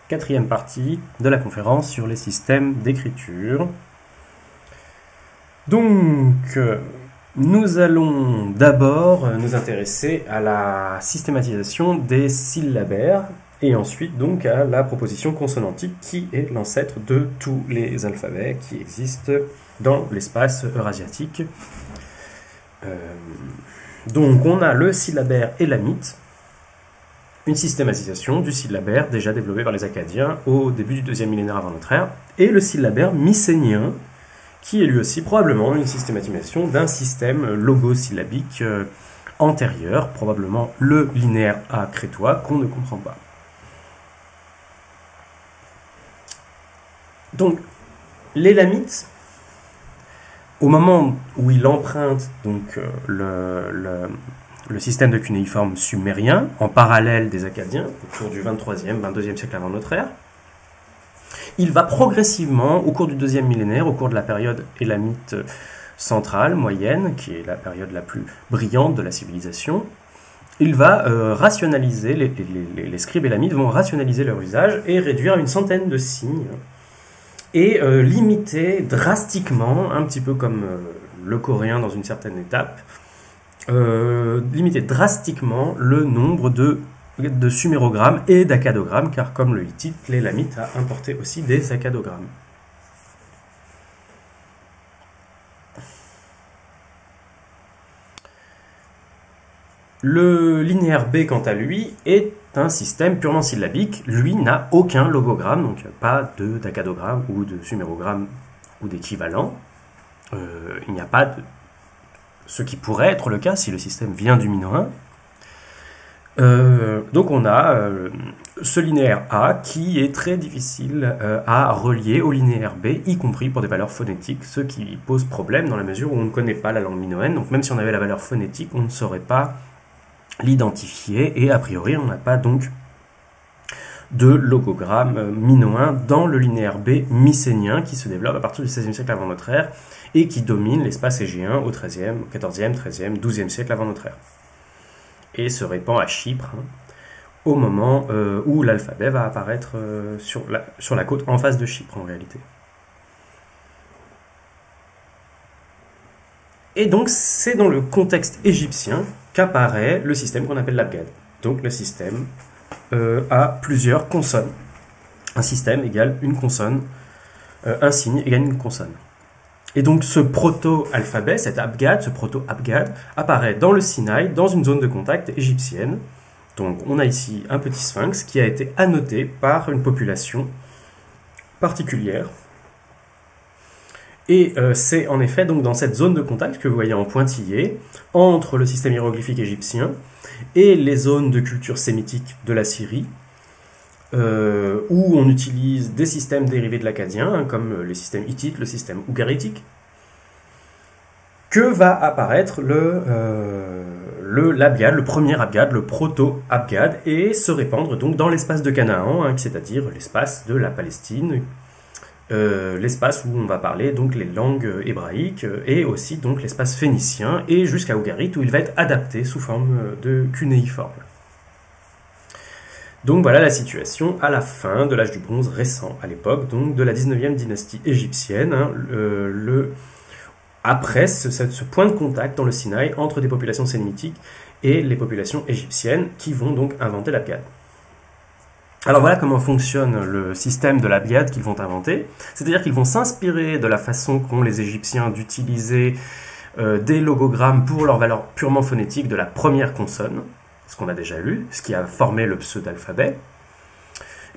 quatrième partie de la conférence sur les systèmes d'écriture. Donc, nous allons d'abord nous intéresser à la systématisation des syllabaires et ensuite donc à la proposition consonantique qui est l'ancêtre de tous les alphabets qui existent dans l'espace eurasiatique. Donc on a le syllabaire élamite, une systématisation du syllabaire déjà développé par les Akkadiens au début du deuxième millénaire avant notre ère, et le syllabaire mycénien, qui est lui aussi probablement une systématisation d'un système logosyllabique antérieur, probablement le linéaire A crétois qu'on ne comprend pas. Donc, l'élamite, au moment où il emprunte donc, le système de cunéiforme sumérien, en parallèle des Akkadiens, autour du 23e, 22e siècle avant notre ère, il va progressivement, au cours du deuxième millénaire, au cours de la période élamite centrale, moyenne, qui est la période la plus brillante de la civilisation, il va rationaliser, les scribes élamites vont rationaliser leur usage et réduire à une centaine de signes, et limiter drastiquement, un petit peu comme le coréen dans une certaine étape, limiter drastiquement le nombre de sumérogrammes et d'accadogrammes, car comme le hittite, l'élamite a importé aussi des accadogrammes. Le linéaire B, quant à lui, est un système purement syllabique. Lui n'a aucun logogramme, donc pas d'accadogramme ou de sumérogramme ou d'équivalent. Il n'y a pas de... ce qui pourrait être le cas si le système vient du minoen. Donc on a ce linéaire A qui est très difficile à relier au linéaire B, y compris pour des valeurs phonétiques, ce qui pose problème dans la mesure où on ne connaît pas la langue minoenne. Donc même si on avait la valeur phonétique, on ne saurait pas l'identifier, et a priori on n'a pas donc de logogramme minoen dans le linéaire B mycénien qui se développe à partir du XVIe siècle avant notre ère et qui domine l'espace égéen au XIIIe, XIVe, XIIIe, XIIe siècle avant notre ère et se répand à Chypre au moment où l'alphabet va apparaître sur la côte en face de Chypre en réalité. Et donc c'est dans le contexte égyptien qu'apparaît le système qu'on appelle l'abgad. Donc le système a plusieurs consonnes. Un système égale une consonne, un signe égale une consonne. Et donc ce proto-alphabet, cet abgad, ce proto-abgad, apparaît dans le Sinaï, dans une zone de contact égyptienne. Donc on a ici un petit sphinx qui a été annoté par une population particulière. Et c'est en effet donc dans cette zone de contact que vous voyez en pointillé, entre le système hiéroglyphique égyptien et les zones de culture sémitique de la Syrie, où on utilise des systèmes dérivés de l'akkadien, comme les systèmes hittites, le système ougaritique, que va apparaître l'abgad, le premier abgad, le proto-abgad, et se répandre donc dans l'espace de Canaan, c'est-à-dire l'espace de la Palestine, l'espace où on va parler donc les langues hébraïques et aussi donc l'espace phénicien et jusqu'à Ougarit où il va être adapté sous forme de cunéiforme. Donc voilà la situation à la fin de l'âge du bronze récent, à l'époque donc de la 19e dynastie égyptienne, après ce point de contact dans le Sinaï entre des populations sémitiques et les populations égyptiennes qui vont donc inventer l'abgad. Alors voilà comment fonctionne le système de l'abgad qu'ils vont inventer, c'est-à-dire qu'ils vont s'inspirer de la façon qu'ont les Égyptiens d'utiliser des logogrammes pour leur valeur purement phonétique de la première consonne, ce qu'on a déjà lu, ce qui a formé le pseudo-alphabet,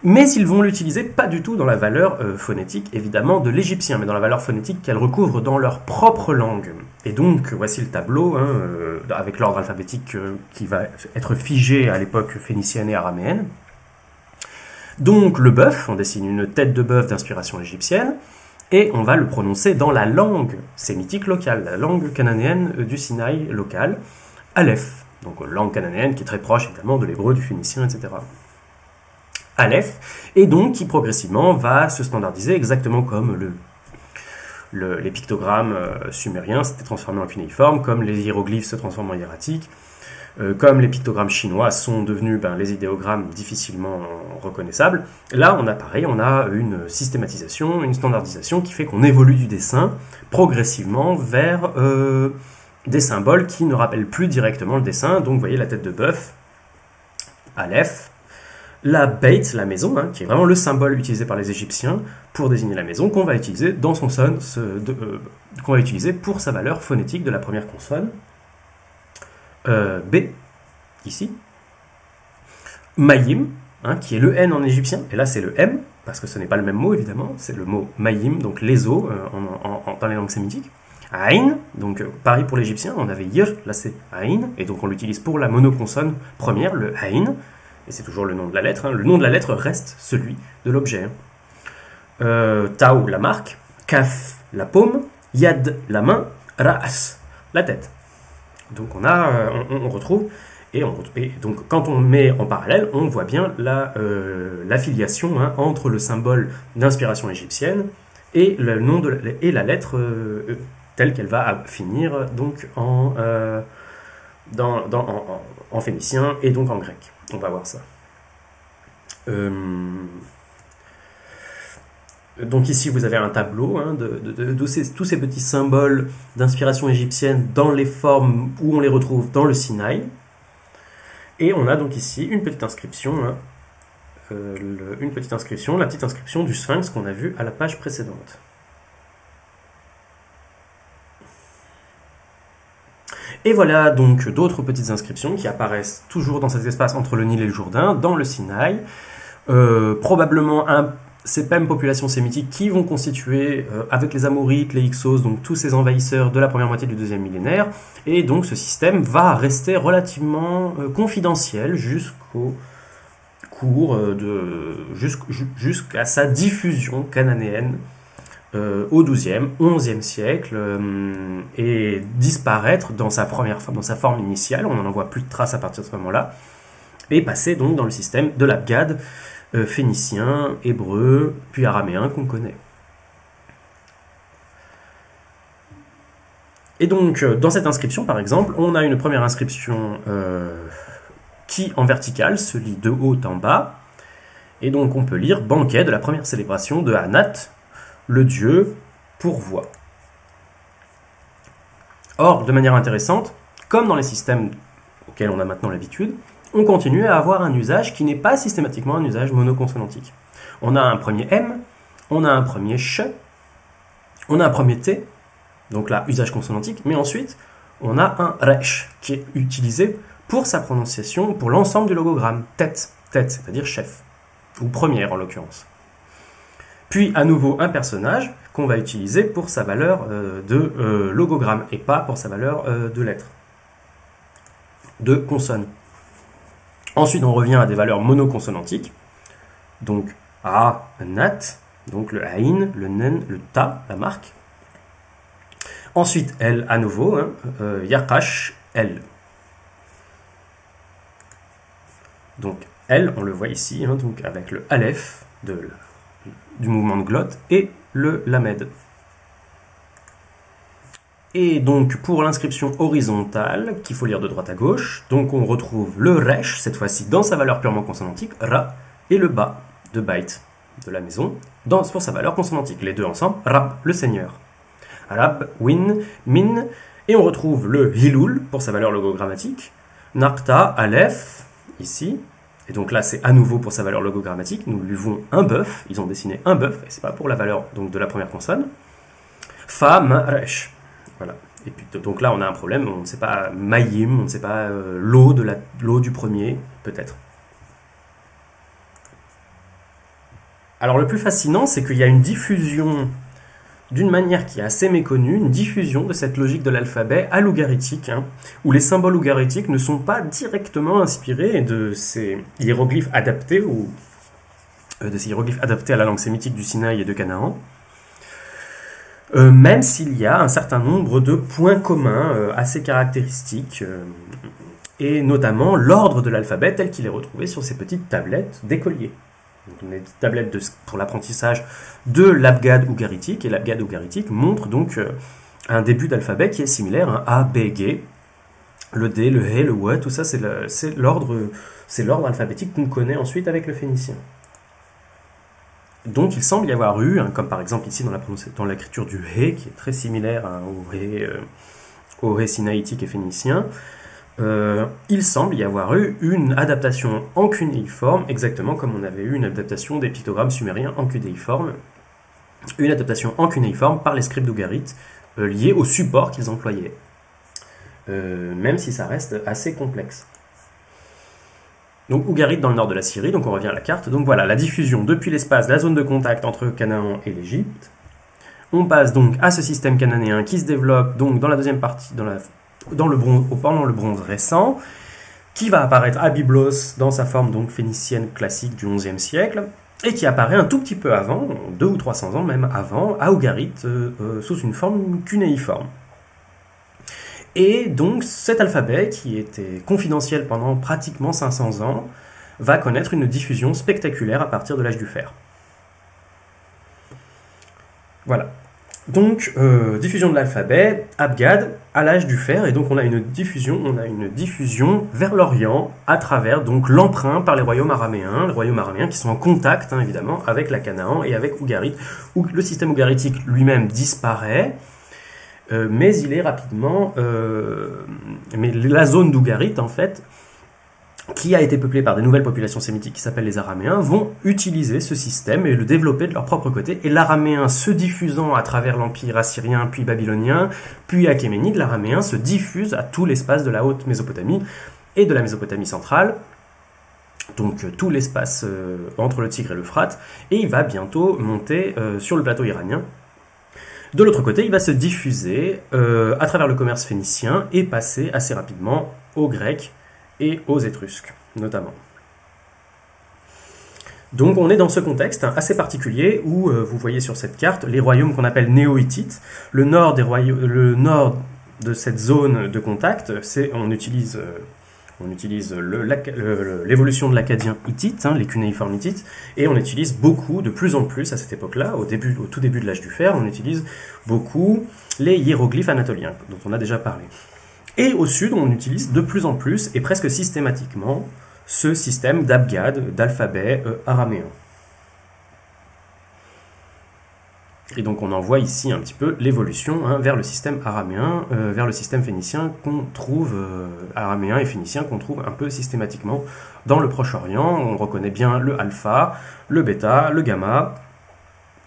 mais ils vont l'utiliser pas du tout dans la valeur phonétique, évidemment, de l'égyptien, mais dans la valeur phonétique qu'elle recouvre dans leur propre langue. Et donc, voici le tableau, avec l'ordre alphabétique qui va être figé à l'époque phénicienne et araméenne. Donc le bœuf, on dessine une tête de bœuf d'inspiration égyptienne, et on va le prononcer dans la langue sémitique locale, la langue cananéenne du Sinaï local, Aleph, donc langue cananéenne qui est très proche évidemment de l'hébreu, du phénicien, etc. Aleph, et donc qui progressivement va se standardiser exactement comme les pictogrammes sumériens s'étaient transformés en cunéiformes, comme les hiéroglyphes se transforment en hiératiques, Comme les pictogrammes chinois sont devenus les idéogrammes difficilement reconnaissables, là on a pareil, on a une systématisation, une standardisation qui fait qu'on évolue du dessin progressivement vers des symboles qui ne rappellent plus directement le dessin. Donc vous voyez la tête de bœuf, Aleph, la Beit, la maison, qui est vraiment le symbole utilisé par les Égyptiens pour désigner la maison, qu'on va utiliser dans son son, qu'on va utiliser pour sa valeur phonétique de la première consonne. B, ici. Mayim, qui est le N en égyptien, et là c'est le M, parce que ce n'est pas le même mot évidemment, c'est le mot Mayim, donc les eaux dans les langues sémitiques. Aïn, donc pareil pour l'égyptien, on avait Yir, là c'est Aïn, et donc on l'utilise pour la monoconsonne première, le Aïn, et c'est toujours le nom de la lettre, le nom de la lettre reste celui de l'objet. Tau, la marque, Kaf, la paume, Yad, la main, Ra'as, la tête. Donc on retrouve, et donc quand on met en parallèle, on voit bien l'affiliation entre le symbole d'inspiration égyptienne et le nom et la lettre telle qu'elle va finir donc en phénicien et donc en grec. On va voir ça. Donc ici, vous avez un tableau de tous ces petits symboles d'inspiration égyptienne dans les formes où on les retrouve dans le Sinaï. Et on a donc ici une petite inscription, la petite inscription du Sphinx qu'on a vu à la page précédente. Et voilà donc d'autres petites inscriptions qui apparaissent toujours dans cet espace entre le Nil et le Jourdain, dans le Sinaï. Probablement ces mêmes populations sémitiques qui vont constituer, avec les Amorites, les Hyksos, donc tous ces envahisseurs de la première moitié du deuxième millénaire, et donc ce système va rester relativement confidentiel jusqu'au cours jusqu'à sa diffusion cananéenne au XIIe, XIe siècle, et disparaître dans sa forme initiale, on n'en voit plus de traces à partir de ce moment-là, et passer donc dans le système de l'Abgad, phénicien, hébreu, puis araméen qu'on connaît. Et donc, dans cette inscription, par exemple, on a une première inscription qui, en verticale, se lit de haut en bas, et donc on peut lire « Banquet de la première célébration de Anat, le dieu pourvoit ». Or, de manière intéressante, comme dans les systèmes auxquels on a maintenant l'habitude, on continue à avoir un usage qui n'est pas systématiquement un usage monoconsonantique. On a un premier M, on a un premier ch, on a un premier T, donc là, usage consonantique, mais ensuite, on a un resh, qui est utilisé pour sa prononciation, pour l'ensemble du logogramme, tête, c'est-à-dire chef, ou première en l'occurrence. Puis, à nouveau, un personnage qu'on va utiliser pour sa valeur de logogramme, et pas pour sa valeur de lettre, de consonne. Ensuite, on revient à des valeurs monoconsonantiques, donc A, Nat, donc le Aïn, le Nen, le Ta, la marque. Ensuite, L à nouveau, Yakash, L. Donc L, on le voit ici, donc avec le Aleph du mouvement de glotte et le Lamed. Et donc pour l'inscription horizontale, qu'il faut lire de droite à gauche, donc on retrouve le Resh, cette fois-ci dans sa valeur purement consonantique, Ra, et le Ba, de Bait, de la maison, pour sa valeur consonantique, les deux ensemble, Rab, le seigneur. Rab, Win, Min, et on retrouve le Hilul, pour sa valeur logogrammatique, Naqta, Aleph, ici, et donc là c'est à nouveau pour sa valeur logogrammatique, nous lui vons un bœuf, ils ont dessiné un bœuf, et c'est pas pour la valeur donc, de la première consonne, Fa, Ma, Resh. Voilà. Et puis, donc là, on a un problème, on ne sait pas Mayim, on ne sait pas l'eau du premier, peut-être. Alors le plus fascinant, c'est qu'il y a une diffusion, d'une manière qui est assez méconnue, une diffusion de cette logique de l'alphabet à logarithmique, où les symboles logarithmiques ne sont pas directement inspirés de ces hiéroglyphes adaptés, à la langue sémitique du Sinaï et de Canaan, même s'il y a un certain nombre de points communs assez caractéristiques, et notamment l'ordre de l'alphabet tel qu'il est retrouvé sur ces petites tablettes d'écoliers. On a des tablettes pour l'apprentissage de l'abgad ougaritique, et l'abgad ougaritique montre donc un début d'alphabet qui est similaire à A, B, G, Le D, le He, le We, tout ça, c'est l'ordre alphabétique qu'on connaît ensuite avec le phénicien. Donc il semble y avoir eu, comme par exemple ici dans l'écriture du He, qui est très similaire au He sinaïtique et phénicien, il semble y avoir eu une adaptation en cunéiforme, exactement comme on avait eu une adaptation des pictogrammes sumériens en cunéiforme, une adaptation en cunéiforme par les scribes d'Ougarit, liée au support qu'ils employaient, même si ça reste assez complexe. Donc Ougarit dans le nord de la Syrie, donc on revient à la carte. Donc voilà, la diffusion depuis l'espace, la zone de contact entre Canaan et l'Égypte. On passe donc à ce système cananéen qui se développe donc dans la deuxième partie, pendant le bronze récent, qui va apparaître à Byblos dans sa forme donc phénicienne classique du XIe siècle, et qui apparaît un tout petit peu avant, 200 ou 300 ans même avant, à Ougarit, sous une forme cunéiforme. Et donc cet alphabet, qui était confidentiel pendant pratiquement 500 ans, va connaître une diffusion spectaculaire à partir de l'âge du fer. Voilà. Donc, diffusion de l'alphabet, Abgad, à l'âge du fer, et donc on a une diffusion vers l'Orient, à travers donc l'emprunt par les royaumes araméens qui sont en contact, évidemment, avec la Canaan et avec Ougarit, où le système ougaritique lui-même disparaît, mais il est rapidement... mais la zone d'Ougarit, en fait, qui a été peuplée par des nouvelles populations sémitiques qui s'appellent les Araméens, vont utiliser ce système et le développer de leur propre côté. Et l'araméen se diffusant à travers l'empire assyrien, puis babylonien, puis achéménide, l'araméen se diffuse à tout l'espace de la haute Mésopotamie et de la Mésopotamie centrale, donc tout l'espace entre le Tigre et l'Euphrate, et il va bientôt monter sur le plateau iranien. De l'autre côté, il va se diffuser à travers le commerce phénicien et passer assez rapidement aux Grecs et aux Étrusques, notamment. Donc on est dans ce contexte assez particulier où vous voyez sur cette carte les royaumes qu'on appelle néo-hittites. Le nord de cette zone de contact, on utilise l'évolution de l'acadien hittite, les cunéiformes hittites, et on utilise beaucoup, de plus en plus à cette époque-là, au tout début de l'âge du fer, on utilise beaucoup les hiéroglyphes anatoliens, dont on a déjà parlé. Et au sud, on utilise de plus en plus, et presque systématiquement, ce système d'abgad, d'alphabet araméen. Et donc on en voit ici un petit peu l'évolution vers le système araméen, vers le système phénicien qu'on trouve, araméen et phénicien qu'on trouve un peu systématiquement dans le Proche-Orient. On reconnaît bien le alpha, le bêta, le gamma,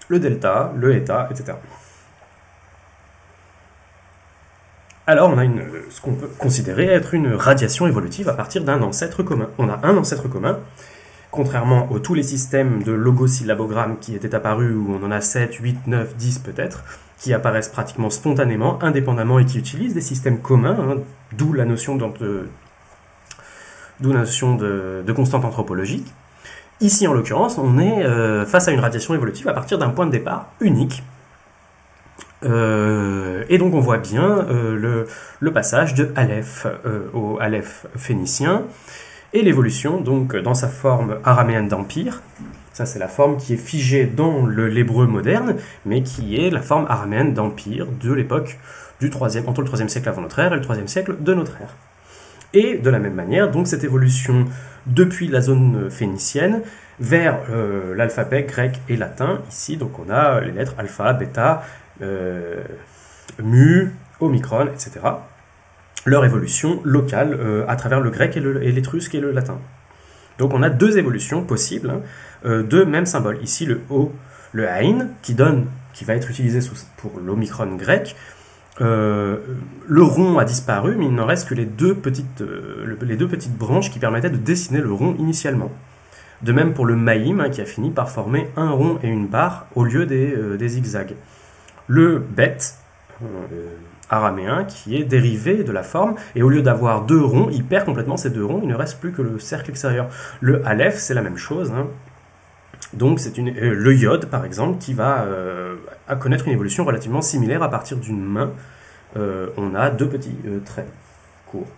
le delta, le eta, etc. Alors on a ce qu'on peut considérer être une radiation évolutive à partir d'un ancêtre commun. On a un ancêtre commun, contrairement à tous les systèmes de logosyllabogrammes qui étaient apparus, où on en a 7, 8, 9, 10 peut-être, qui apparaissent pratiquement spontanément, indépendamment et qui utilisent des systèmes communs, d'où la notion de constante anthropologique. Ici, en l'occurrence, on est face à une radiation évolutive à partir d'un point de départ unique. Et donc on voit bien le passage de Aleph au Aleph phénicien, et l'évolution, donc, dans sa forme araméenne d'empire. Ça, c'est la forme qui est figée dans l'hébreu moderne, mais qui est la forme araméenne d'empire de l'époque entre le 3e siècle avant notre ère et le 3e siècle de notre ère. Et de la même manière, donc, cette évolution depuis la zone phénicienne vers l'alphabet grec et latin. Ici, donc, on a les lettres alpha, bêta, mu, omicron, etc. Leur évolution locale à travers le grec et l'étrusque et le latin. Donc on a deux évolutions possibles, deux mêmes symboles. Ici le O, le Ain, qui va être utilisé pour l'omicron grec. Le rond a disparu, mais il n'en reste que les deux petites branches qui permettaient de dessiner le rond initialement. De même pour le Maïm, qui a fini par former un rond et une barre au lieu des zigzags. Le Bet, araméen, qui est dérivé de la forme, et au lieu d'avoir deux ronds, il perd complètement ces deux ronds, il ne reste plus que le cercle extérieur. Le Aleph, c'est la même chose, donc c'est le Yod, par exemple, qui va connaître une évolution relativement similaire à partir d'une main. On a deux petits traits courts.